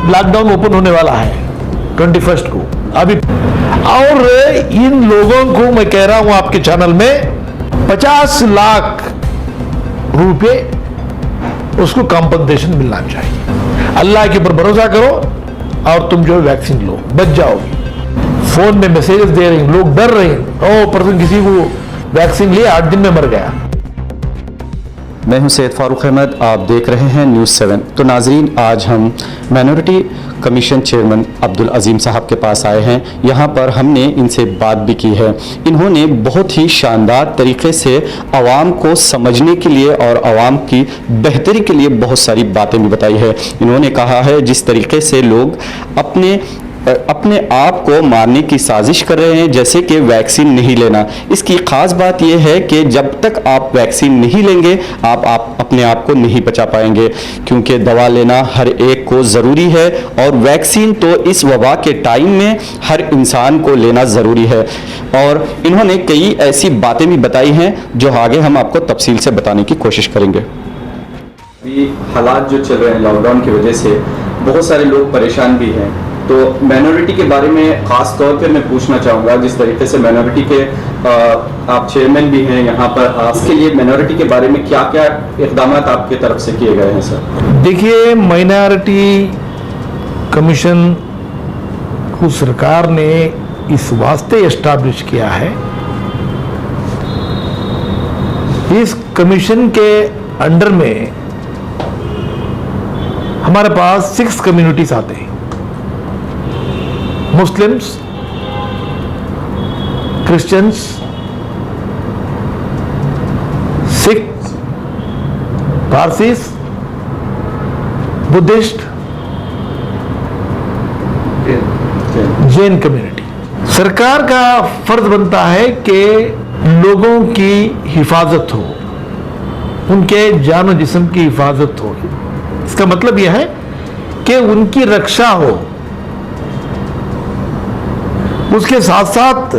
Lockdown open होने वाला है 21 को अभी, और इन लोगों को मैं कह रहा हूं आपके चैनल में 50 लाख रुपए उसको कंपनसेशन मिलना चाहिए। अल्लाह के ऊपर भरोसा करो और तुम जो वैक्सीन लो, बच जाओगे। फोन में मैसेजेस दे रहे हैं, लोग डर रहे हैं, ओ परसों किसी को वैक्सीन लिया 8 दिन में मर गया। मैं हूं सैयद फारूक अहमद, आप देख रहे हैं न्यूज़ 7। तो नाजरीन, आज हम माइनॉरिटी कमीशन चेयरमैन अब्दुल अजीम साहब के पास आए हैं। यहाँ पर हमने इनसे बात भी की है। इन्होंने बहुत ही शानदार तरीके से आवाम को समझने के लिए और आवाम की बेहतरी के लिए बहुत सारी बातें भी बताई है। इन्होंने कहा है जिस तरीके से लोग अपने आप को मारने की साजिश कर रहे हैं, जैसे कि वैक्सीन नहीं लेना। इसकी ख़ास बात यह है कि जब तक आप वैक्सीन नहीं लेंगे आप अपने आप को नहीं बचा पाएंगे, क्योंकि दवा लेना हर एक को ज़रूरी है और वैक्सीन तो इस वबा के टाइम में हर इंसान को लेना ज़रूरी है। और इन्होंने कई ऐसी बातें भी बताई हैं जो आगे हम आपको तफसील से बताने की कोशिश करेंगे। अभी हालात जो चल रहे हैं लॉकडाउन की वजह से बहुत सारे लोग परेशान भी हैं, तो माइनॉरिटी के बारे में ख़ास तौर पे मैं पूछना चाहूँगा, जिस तरीके से माइनॉरिटी के आप चेयरमैन भी हैं यहाँ पर, इसके लिए माइनॉरिटी के बारे में क्या क्या इक़दाम आपकी तरफ से किए गए हैं सर? देखिए, माइनॉरिटी कमीशन को सरकार ने इस वास्ते एस्टैब्लिश किया है, इस कमीशन के अंडर में हमारे पास 6 कम्युनिटीज आते हैं। Muslims, Christians, Sikh, पारसीस, Buddhist, Jain community. सरकार का फर्ज बनता है कि लोगों की हिफाजत हो, उनके जान और जिस्म की हिफाजत हो। इसका मतलब यह है कि उनकी रक्षा हो, उसके साथ साथ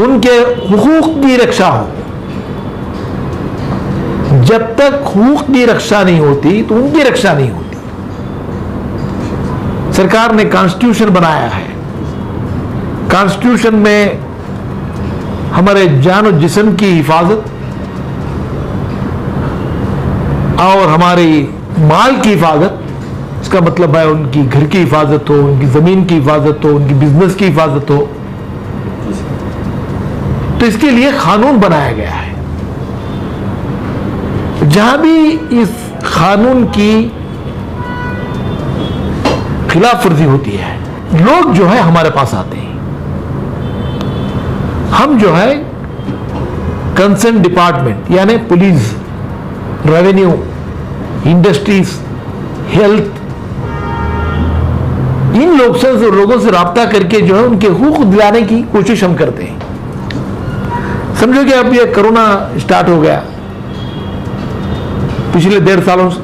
उनके हुकूक की रक्षा हो। जब तक हुकूक की रक्षा नहीं होती तो उनकी रक्षा नहीं होती। सरकार ने कॉन्स्टिट्यूशन बनाया है, कॉन्स्टिट्यूशन में हमारे जान और जिस्म की हिफाजत और हमारी माल की हिफाजत, इसका मतलब है उनकी घर की हिफाजत हो, उनकी ज़मीन की हिफाजत हो, उनकी बिजनेस की हिफाजत हो। तो इसके लिए कानून बनाया गया है। जहां भी इस कानून की खिलाफ वर्जी होती है, लोग जो है हमारे पास आते हैं। हम जो है कंसर्न डिपार्टमेंट यानी पुलिस, रेवेन्यू, इंडस्ट्रीज, हेल्थ, इन लोगों से राब्ता करके जो है उनके हुकूक दिलाने की कोशिश हम करते हैं। समझो कि अब ये कोरोना स्टार्ट हो गया पिछले 1.5 सालों से,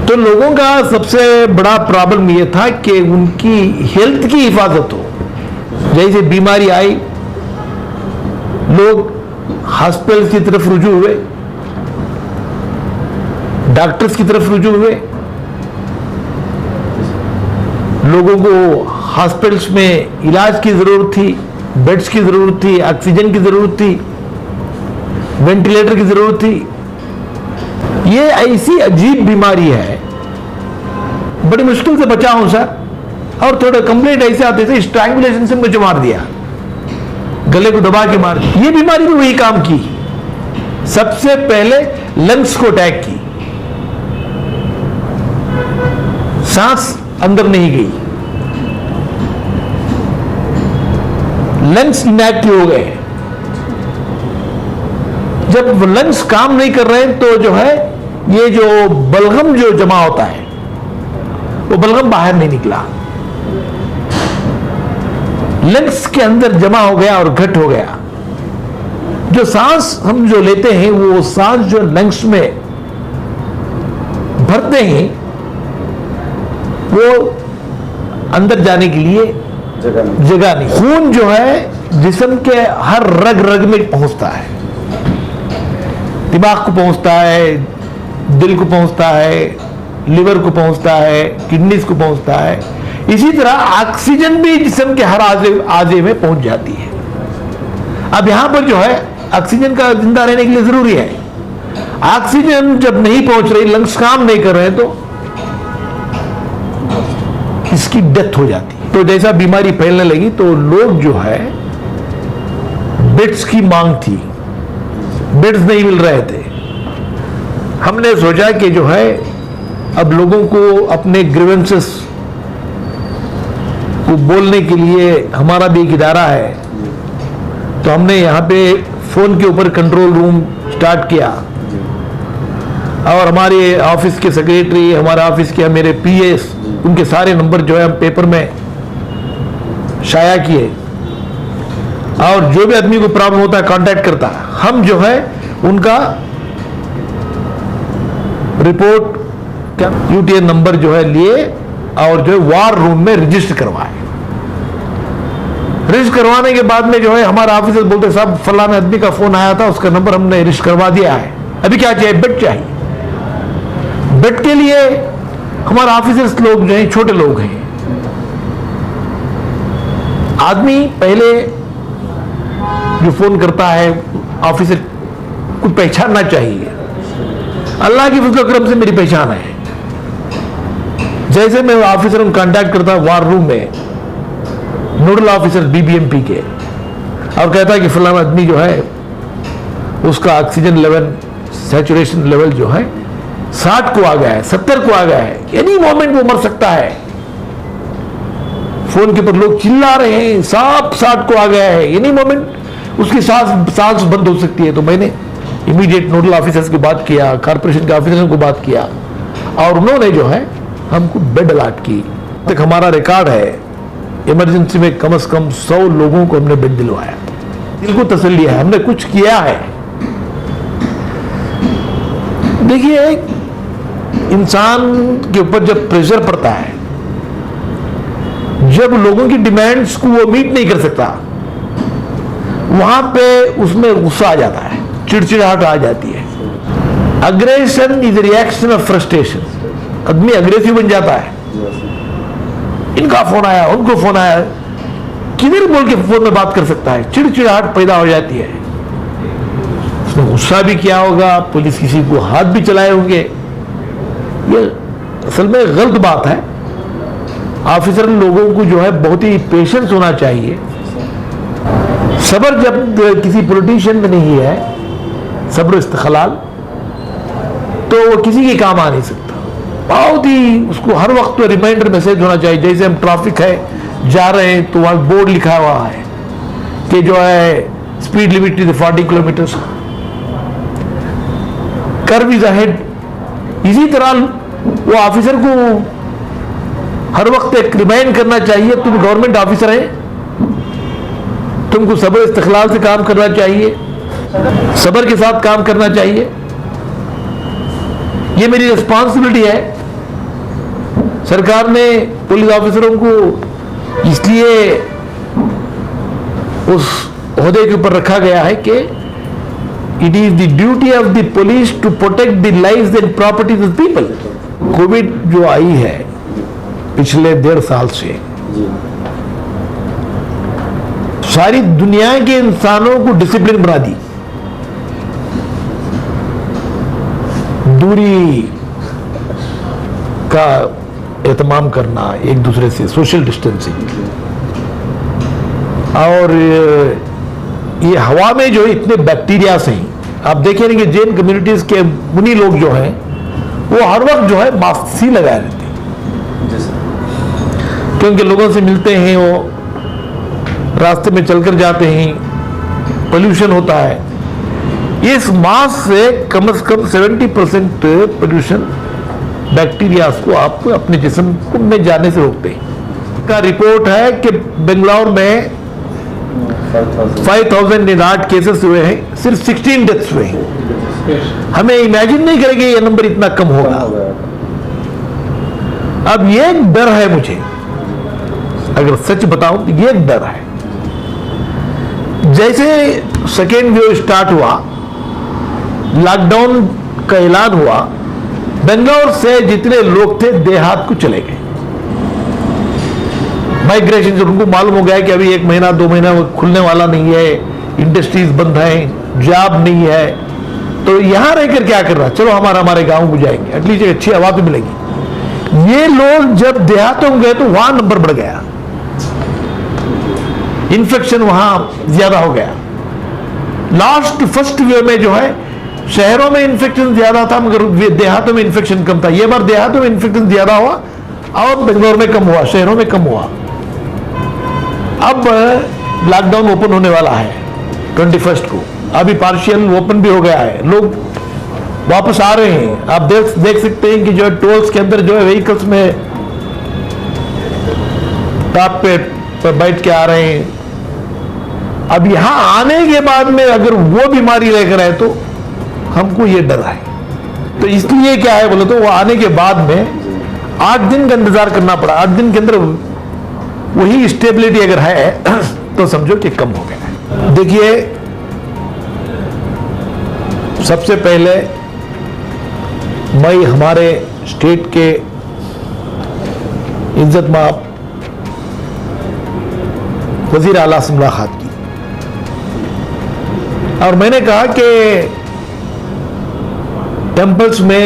तो लोगों का सबसे बड़ा प्रॉब्लम ये था कि उनकी हेल्थ की हिफाजत हो। जैसे बीमारी आई, लोग हॉस्पिटल की तरफ रुजू हुए, डॉक्टर्स की तरफ रुजू हुए। लोगों को हॉस्पिटल्स में इलाज की जरूरत थी, बेड्स की जरूरत थी, ऑक्सीजन की जरूरत थी, वेंटिलेटर की जरूरत थी। ये ऐसी अजीब बीमारी है, बड़ी मुश्किल से बचा हूं सर। और थोड़े कंप्लेंट ऐसे आते थे, स्ट्रैंगुलेशन से मुझे मार दिया, गले को दबा के मार दिया। ये बीमारी भी वही काम की, सबसे पहले लंग्स को अटैक की, सांस अंदर नहीं गई, लंग्स इनएक्टिव हो गए। जब लंग्स काम नहीं कर रहे तो जो है ये जो बलगम जो जमा होता है वो बलगम बाहर नहीं निकला, लंग्स के अंदर जमा हो गया और घट हो गया। जो सांस हम जो लेते हैं वो सांस जो लंग्स में भरते हैं वो अंदर जाने के लिए जगह नहीं। खून जो है जिस्म के हर रग रग में पहुंचता है, दिमाग को पहुंचता है, दिल को पहुंचता है, लिवर को पहुंचता है, किडनीज को पहुंचता है। इसी तरह ऑक्सीजन भी जिस्म के हर आजे में पहुंच जाती है। अब यहां पर जो है ऑक्सीजन का जिंदा रहने के लिए जरूरी है। ऑक्सीजन जब नहीं पहुंच रही, लंग्स काम नहीं कर रहे, तो इसकी डेथ हो जाती है। तो जैसा बीमारी फैलने लगी तो लोग जो है बेड्स की मांग थी, बेड्स नहीं मिल रहे थे। हमने सोचा कि जो है अब लोगों को अपने ग्रीवेंसेस को बोलने के लिए हमारा भी एक इदारा है, तो हमने यहाँ पे फोन के ऊपर कंट्रोल रूम स्टार्ट किया और हमारे ऑफिस के सेक्रेटरी, हमारे ऑफिस के मेरे पीएस, उनके सारे नंबर जो है हम पेपर में शाया किए और जो भी आदमी को प्रॉब्लम होता है कांटेक्ट करता है। हम जो है उनका रिपोर्ट क्या यूटीएन नंबर जो है लिए और जो है वार रूम में रजिस्टर करवाए। रजिस्टर करवाने के बाद में जो है हमारा ऑफिसर बोलते साहब फलाना आदमी का फोन आया था, उसका नंबर हमने रजिस्टर करवा दिया है, अभी क्या चाहिए? बेड चाहिए। बेड के लिए हमारे ऑफिसर्स लोग जो हैं छोटे लोग हैं। आदमी पहले जो फोन करता है ऑफिसर को पहचानना चाहिए। अल्लाह की फजल करम से मेरी पहचान है। जैसे मैं ऑफिसर को कांटेक्ट करता वार रूम में, नोडल ऑफिसर बीबीएमपी के, और कहता है कि फलाना आदमी जो है उसका ऑक्सीजन लेवल, सैचुरेशन लेवल जो है 60 को आ गया है, 70 को आ गया है, एनी मोमेंट वो मर सकता है। फोन के ऊपर लोग चिल्ला रहे हैं साहब 60 को आ गया है, एनी मोमेंट उसकी सांस बंद हो सकती है। तो मैंने इमीडिएट नोडल ऑफिसर्स की बात किया, कॉर्पोरेशन के ऑफिसर्स को बात किया और उन्होंने जो है हमको बेड अलॉट की। तक हमारा रिकॉर्ड है इमरजेंसी में कम से कम 100 लोगों को हमने बेड दिलवाया। दिल को तसल्ली है, हमने कुछ किया है। देखिए इंसान के ऊपर जब प्रेशर पड़ता है, जब लोगों की डिमांड्स को वो मीट नहीं कर सकता, वहां पे उसमें गुस्सा आ जाता है, चिड़चिड़ाहट आ जाती है। Aggression is reaction of frustration. आदमी अग्रेसिव बन जाता है। इनका फोन आया, उनको फोन आया, किधर बोल के फोन में बात कर सकता है? चिड़चिड़ाहट पैदा हो जाती है। उसने गुस्सा भी किया होगा, पुलिस किसी को हाथ भी चलाए होंगे। ये असल में गलत बात है। ऑफिसर लोगों को जो है बहुत ही पेशेंस होना चाहिए। सब्र जब किसी पॉलिटिशियन में नहीं है, सब्र इस्तिखलाल, तो वो किसी के काम आ नहीं सकता। बहुत ही उसको हर वक्त रिमाइंडर मैसेज होना चाहिए। जैसे हम ट्रैफिक है, जा रहे हैं तो वहां बोर्ड लिखा हुआ है कि जो है speed limit is 40 kilometre, curve is ahead. इसी तरह वो ऑफिसर को हर वक्त एक रिमाइंड करना चाहिए, तुम गवर्नमेंट ऑफिसर है, तुमको सब्र इस्तिखलाल से काम करना चाहिए, सब्र के साथ काम करना चाहिए। ये मेरी रिस्पॉन्सिबिलिटी है। सरकार ने पुलिस ऑफिसरों को इसलिए उस ओहदे के ऊपर रखा गया है कि it is the duty of the police to protect the lives and properties of people. Covid जो आई है पिछले 1.5 साल से, सारी दुनिया के इंसानों को डिसिप्लिन बना दी। दूरी का एहतमाम करना, एक दूसरे से सोशल डिस्टेंसिंग, और ये हवा में जो इतने बैक्टीरिया हैं, आप देखेंगे कि जैन कम्युनिटीज के मुनि लोग जो हैं वो हर वक्त जो है मास्क ही लगाए रहते हैं, क्योंकि लोगों से मिलते हैं, वो रास्ते में चलकर जाते हैं, पोल्यूशन होता है। इस मास्क से कम 70% पोल्यूशन बैक्टीरिया को आप अपने जिस्म में जाने से रोकते हैं। का रिपोर्ट है कि बेंगलुरु में 5008 केसेस हुए हैं, सिर्फ 16 डेथ्स हुए हैं। हमें इमेजिन नहीं करेंगे ये नंबर इतना कम होगा। अब ये एक डर है मुझे, अगर सच बताऊं तो ये एक डर है। जैसे सेकेंड वेव स्टार्ट हुआ, लॉकडाउन का ऐलान हुआ, बेंगलोर से जितने लोग थे देहात को चले गए, माइग्रेशन। जब उनको मालूम हो गया कि अभी 1 महीना 2 महीना खुलने वाला नहीं है, इंडस्ट्रीज बंद है, जॉब नहीं है, तो यहां रहकर क्या कर रहा, चलो हमारे गांव को जाएंगे, एटलीस्ट एक अच्छी हवा तो मिलेगी। ये लोग जब देहातों में गए तो वहां नंबर बढ़ गया, इन्फेक्शन वहां ज्यादा हो गया। फर्स्ट वेव में जो है शहरों में इन्फेक्शन ज्यादा था, मगर देहातों में इन्फेक्शन कम था। ये बार देहातों में इन्फेक्शन ज्यादा हुआ और बेंगलोर में कम हुआ, शहरों में कम हुआ। अब लॉकडाउन ओपन होने वाला है 21 को, अभी पार्शियल ओपन भी हो गया है, लोग वापस आ रहे हैं। आप देख सकते हैं कि जो है टोल्स के अंदर जो है व्हीकल्स में टॉप पे बैठ के आ रहे हैं। अब यहां आने के बाद में अगर वो बीमारी लेकर आए तो हमको ये डर है। तो इसलिए क्या है बोले तो वो आने के बाद में 8 दिन का इंतजार करना पड़ा। 8 दिन के अंदर वही स्टेबिलिटी अगर है तो समझो कि कम हो गया है। देखिए, सबसे पहले मैं हमारे स्टेट के इज्जत माब वजीर आला से मुलाकात की और मैंने कहा कि टेंपल्स में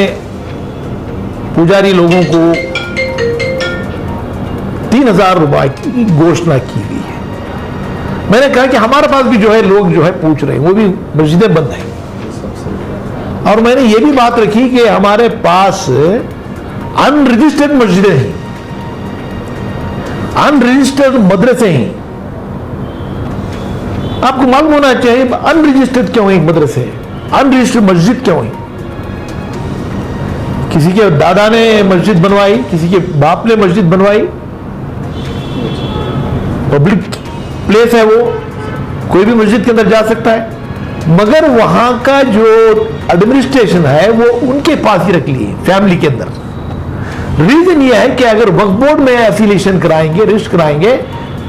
पुजारी लोगों को 3000 रुपए की घोषणा की गई है। मैंने कहा कि हमारे पास भी जो है लोग जो है पूछ रहे हैं, वो भी मस्जिदें बंद हैं। और मैंने ये भी बात रखी कि हमारे पास अनरजिस्टर्ड मस्जिदें हैं, अनरजिस्टर्ड मदरसे हैं। आपको मालूम होना चाहिए अनरजिस्टर्ड क्यों है मदरसे, अनरजिस्टर्ड मस्जिद क्यों है। किसी के दादा ने मस्जिद बनवाई, किसी के बाप ने मस्जिद बनवाई, पब्लिक प्लेस है, वो कोई भी मस्जिद के अंदर जा सकता है, मगर वहां का जो एडमिनिस्ट्रेशन है वो उनके पास ही रख लिए फैमिली के अंदर। रीजन ये है कि अगर वक्फ बोर्ड में एफिलिएशन कराएंगे, रजिस्टर कराएंगे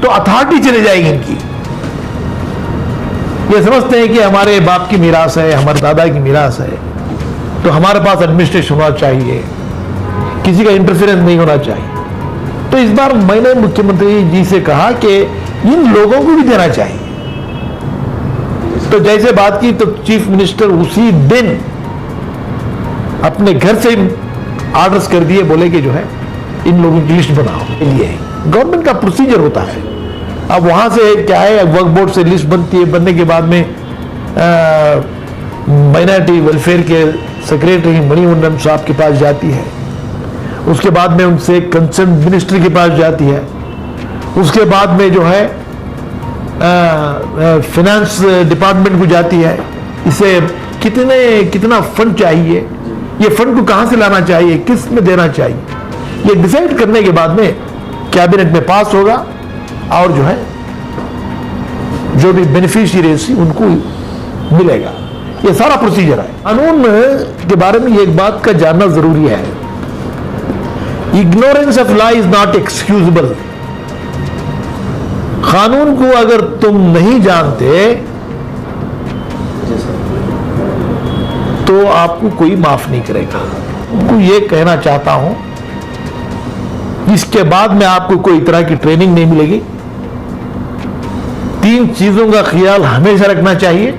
तो अथॉरिटी चले जाएगी इनकी। ये समझते हैं कि हमारे बाप की मीरास है, हमारे दादा की मीरास है, तो हमारे पास एडमिनिस्ट्रेशन होना चाहिए, किसी का इंटरफेरेंस नहीं होना चाहिए। तो इस बार मैंने मुख्यमंत्री जी से कहा कि इन लोगों को भी देना चाहिए। तो जैसे बात की तो चीफ मिनिस्टर उसी दिन अपने घर से ऑर्डर्स कर दिए, बोले कि जो है इन लोगों की लिस्ट बनाओ। लिए गवर्नमेंट का प्रोसीजर होता है। अब वहां से क्या है, वक्फ बोर्ड से लिस्ट बनती है, बनने के बाद में माइनॉरिटी वेलफेयर के सेक्रेटरी मणिवन्नन साहब के पास जाती है, उसके बाद में उनसे कंसर्न मिनिस्टर के पास जाती है, उसके बाद में जो है फाइनेंस डिपार्टमेंट को जाती है, इसे कितना फंड चाहिए, ये फंड को कहां से लाना चाहिए, किस में देना चाहिए, ये डिसाइड करने के बाद में कैबिनेट में पास होगा और जो है जो भी बेनिफिशियरीज उनको मिलेगा। ये सारा प्रोसीजर है। कानून के बारे में एक बात का जानना जरूरी है, ignorance of law is not excusable. कानून को अगर तुम नहीं जानते तो आपको कोई माफ नहीं करेगा। आपको ये कहना चाहता हूं, इसके बाद में आपको कोई तरह की ट्रेनिंग नहीं मिलेगी। 3 चीजों का ख्याल हमेशा रखना चाहिए,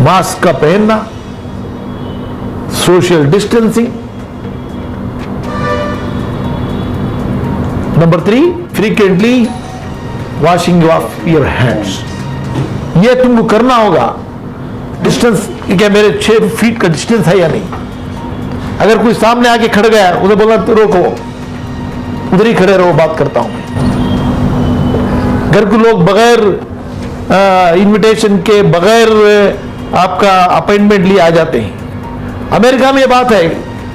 मास्क का पहनना, social distancing, number 3 frequently washing of your hands. ये तुमको करना होगा। डिस्टेंस क्या मेरे 6 फीट का डिस्टेंस है या नहीं। अगर कोई सामने आके खड़ गया, उसे बोला तो रोको, उधर ही खड़े रहो, बात करता हूं। घर को लोग बगैर इनविटेशन के, बगैर आपका अपॉइंटमेंट लिए आ जाते हैं। अमेरिका में ये बात है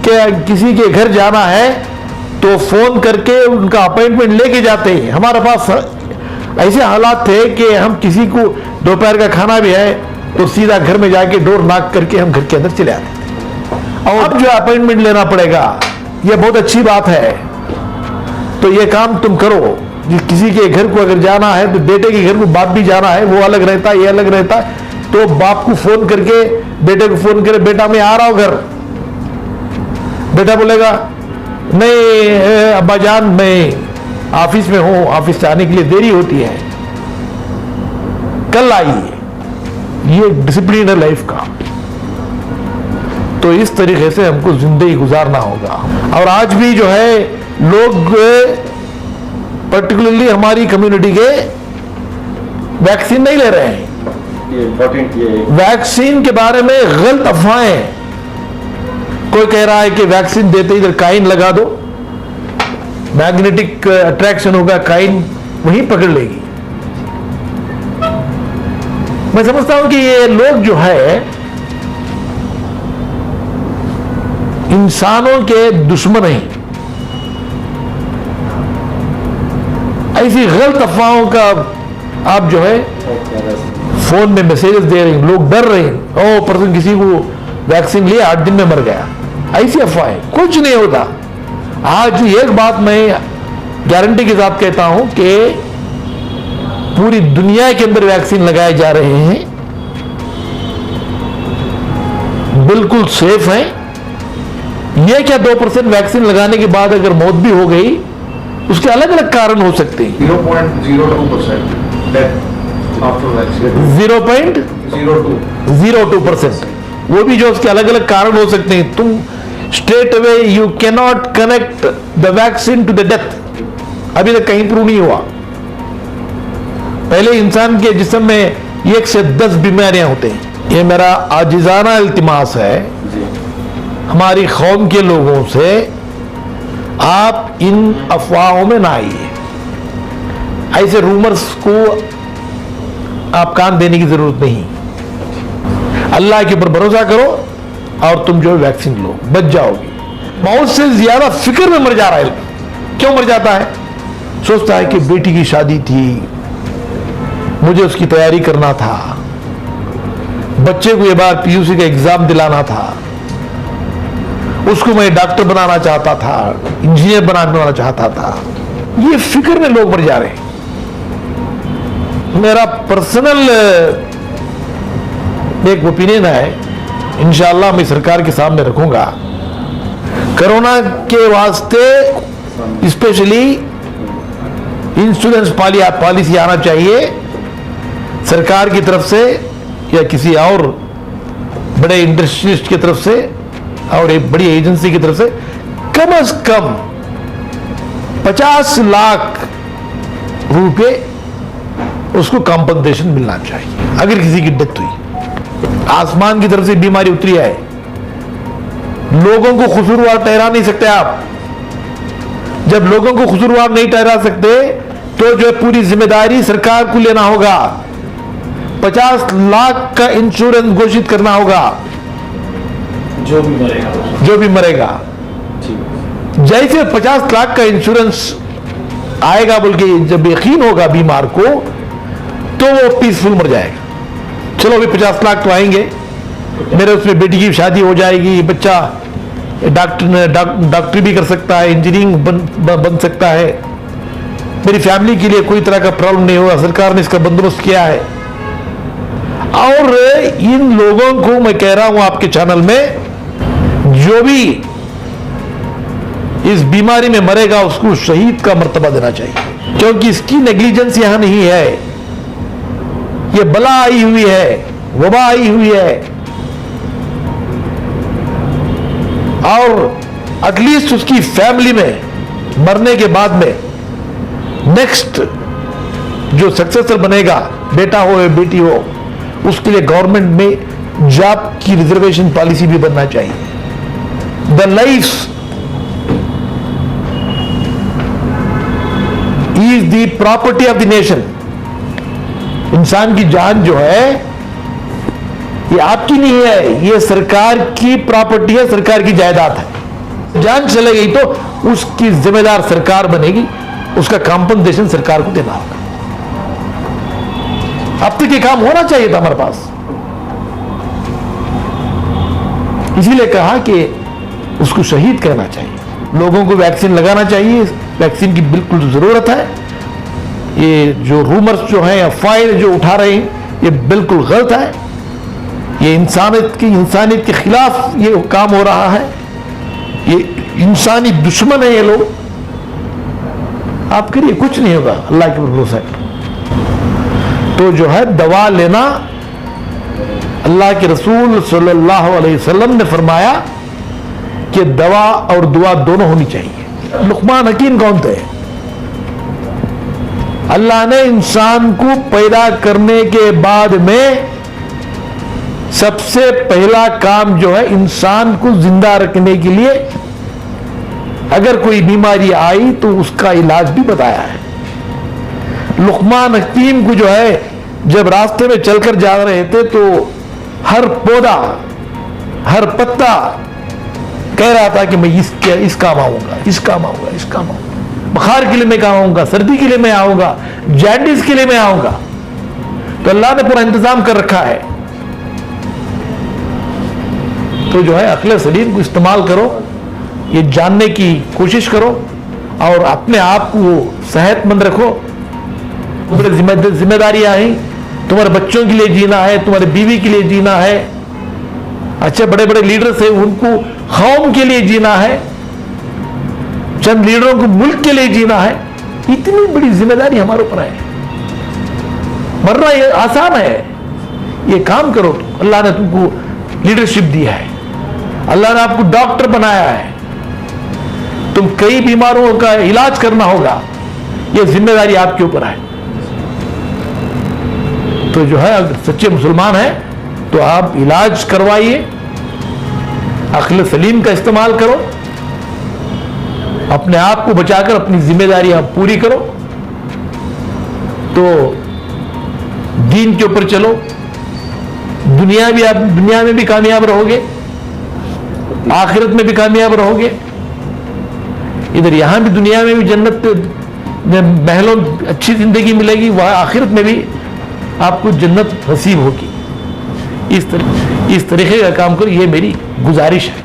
कि किसी के घर जाना है तो फोन करके उनका अपॉइंटमेंट लेके जाते हैं। हमारे पास ऐसे हालात थे कि हम किसी को दोपहर का खाना भी है तो सीधा घर में जाके डोर नॉक करके हम घर के अंदर चले आते थे। और अब जो अपॉइंटमेंट लेना पड़ेगा, ये बहुत अच्छी बात है। तो ये काम तुम करो। किसी के घर को अगर जाना है तो बेटे के घर को बाप भी जाना है, वो अलग रहता है, ये अलग रहता है, तो बाप को फोन करके बेटे को फोन करे, बेटा मैं आ रहा हूं घर। बेटा बोलेगा नहीं अब्बा जान मैं ऑफिस में हूं, ऑफिस से आने के लिए देरी होती है, कल आइए। ये डिसिप्लिन है लाइफ का। तो इस तरीके से हमको जिंदगी गुजारना होगा। और आज भी जो है लोग पर्टिकुलरली हमारी कम्युनिटी के वैक्सीन नहीं ले रहे हैं। वैक्सीन के बारे में गलत अफवाहें, कोई कह रहा है कि वैक्सीन देते इधर काइन लगा दो, मैग्नेटिक अट्रैक्शन होगा, काइन वहीं पकड़ लेगी। मैं समझता हूं कि ये लोग जो है इंसानों के दुश्मन हैं। ऐसी गलत अफवाहों का आप जो है फोन में मैसेजेस दे रहे हैं, लोग डर रहे हैं, ओ पर्सन किसी को वैक्सीन लिया 8 दिन में मर गया। ऐसी अफवाहें, कुछ नहीं होता। आज एक बात मैं गारंटी के साथ कहता हूं कि पूरी दुनिया के अंदर वैक्सीन लगाए जा रहे हैं, बिल्कुल सेफ हैं। यह क्या 2% वैक्सीन लगाने के बाद अगर मौत भी हो गई, उसके अलग अलग कारण हो सकते हैं। 0.02% डेथ आफ्टर वैक्सीन, 0.02%, वो भी जो उसके अलग अलग कारण हो सकते हैं। तुम straight away you can not connect the vaccine to the death. अभी तक कहीं प्रूव नहीं हुआ। पहले इंसान के जिस्म में 1 से 10 बीमारियां होते हैं। ये मेरा आजिजाना इल्तिमास है हमारी कौम के लोगों से, आप इन अफवाहों में ना आइए। ऐसे रूमर्स को आप कान देने की जरूरत नहीं। अल्लाह के ऊपर भरोसा करो और तुम जो वैक्सीन लो, बच जाओगे। बहुत से ज्यादा फिक्र में मर जा रहा है। क्यों मर जाता है? सोचता है कि बेटी की शादी थी, मुझे उसकी तैयारी करना था, बच्चे को ये बार पीयूसी का एग्जाम दिलाना था, उसको मैं डॉक्टर बनाना चाहता था, इंजीनियर बनाना चाहता था। ये फिक्र में लोग मर जा रहे हैं। मेरा पर्सनल एक ओपिनियन है, इंशाअल्लाह मैं सरकार के सामने रखूंगा। कोरोना के वास्ते स्पेशली इंश्योरेंस पॉलिसी आना चाहिए सरकार की तरफ से या किसी और बड़े इंडस्ट्रिस्ट की तरफ से और एक बड़ी एजेंसी की तरफ से। कम से कम 50 लाख रुपए उसको कंपनसेशन मिलना चाहिए अगर किसी की डेथ हुई। आसमान की तरफ से बीमारी उतरी है, लोगों को कसूरवार ठहरा नहीं सकते आप। जब लोगों को कसूरवार नहीं ठहरा सकते तो जो पूरी जिम्मेदारी सरकार को लेना होगा। 50 लाख का इंश्योरेंस घोषित करना होगा, जो भी मरेगा। जैसे 50 लाख का इंश्योरेंस आएगा बोल के जब यकीन होगा बीमार को, तो वो पीसफुल मर जाएगा। चलो अभी 50 लाख तो आएंगे, मेरे उसमें बेटी की शादी हो जाएगी, बच्चा डॉक्टरी भी कर सकता है, इंजीनियरिंग बन सकता है, मेरी फैमिली के लिए कोई तरह का प्रॉब्लम नहीं होगा। सरकार ने इसका बंदोबस्त किया है। और इन लोगों को मैं कह रहा हूं आपके चैनल में, जो भी इस बीमारी में मरेगा उसको शहीद का मर्तबा देना चाहिए, क्योंकि इसकी नेग्लिजेंस यहां नहीं है। ये बला आई हुई है, वबा आई हुई है, और एटलीस्ट उसकी फैमिली में मरने के बाद में नेक्स्ट जो सक्सेसर बनेगा, बेटा हो या बेटी हो, उसके लिए गवर्नमेंट में जॉब की रिजर्वेशन पॉलिसी भी बनना चाहिए। The life is the property of the nation. इंसान की जान जो है ये आपकी नहीं है, ये सरकार की प्रॉपर्टी है, सरकार की जायदाद है। जान चले गई तो उसकी जिम्मेदार सरकार बनेगी, उसका कंपनसेशन सरकार को देना होगा। अब तक ये काम होना चाहिए था हमारे पास, इसीलिए कहा कि उसको शहीद कहना चाहिए। लोगों को वैक्सीन लगाना चाहिए, वैक्सीन की बिल्कुल जरूरत है। ये जो रूमर्स जो हैं, अफवाहें जो उठा रहे हैं, ये बिल्कुल गलत है। ये इंसानियत के खिलाफ ये काम हो रहा है, ये इंसानी दुश्मन है ये लोग। आपके लिए कुछ नहीं होगा अल्लाह के भरोसे। तो जो है दवा लेना, अल्लाह के रसूल सल्लल्लाहु अलैहि वसल्लम ने फरमाया कि दवा और दुआ दोनों होनी चाहिए। लुकमान हकीम कौन थे? अल्लाह ने इंसान को पैदा करने के बाद में सबसे पहला काम जो है इंसान को जिंदा रखने के लिए अगर कोई बीमारी आई तो उसका इलाज भी बताया है। लुकमान हकीम को जो है जब रास्ते में चलकर जा रहे थे तो हर पौधा, हर पत्ता कह रहा था कि मैं इस काम आऊंगा, इस काम आऊंगा, इस काम आऊंगा। बुखार के लिए मैं काम आऊंगा, सर्दी के लिए मैं आऊंगा, जैंडिस के लिए मैं आऊंगा। तो अल्लाह ने पूरा इंतजाम कर रखा है। तो जो है अक्ल सलीम को इस्तेमाल करो, ये जानने की कोशिश करो और अपने आप को सेहतमंद रखो। तुम्हारी जिम्मेदारियां हैं, तुम्हारे बच्चों के लिए जीना है, तुम्हारे बीवी के लिए जीना है, अच्छे बड़े बड़े लीडर्स हैं उनको कौम के लिए जीना है, चंद लीडरों को मुल्क के लिए जीना है। इतनी बड़ी जिम्मेदारी हमारे ऊपर है। मरना ये आसान है, ये काम करो। अल्लाह ने तुमको लीडरशिप दी है, अल्लाह ने आपको डॉक्टर बनाया है, तुम कई बीमारों का इलाज करना होगा, ये जिम्मेदारी आपके ऊपर है। तो जो है अगर सच्चे मुसलमान हैं तो आप इलाज करवाइए, अक्ल सलीम का इस्तेमाल करो, अपने आप को बचाकर अपनी जिम्मेदारियां पूरी करो। तो दीन के ऊपर चलो, दुनिया में भी कामयाब रहोगे, आखिरत में भी कामयाब रहोगे। इधर यहां भी दुनिया में भी जन्नत में महलों अच्छी जिंदगी मिलेगी, वहां आखिरत में भी आपको जन्नत नसीब होगी। इस तरीके का काम करो, ये मेरी गुजारिश है।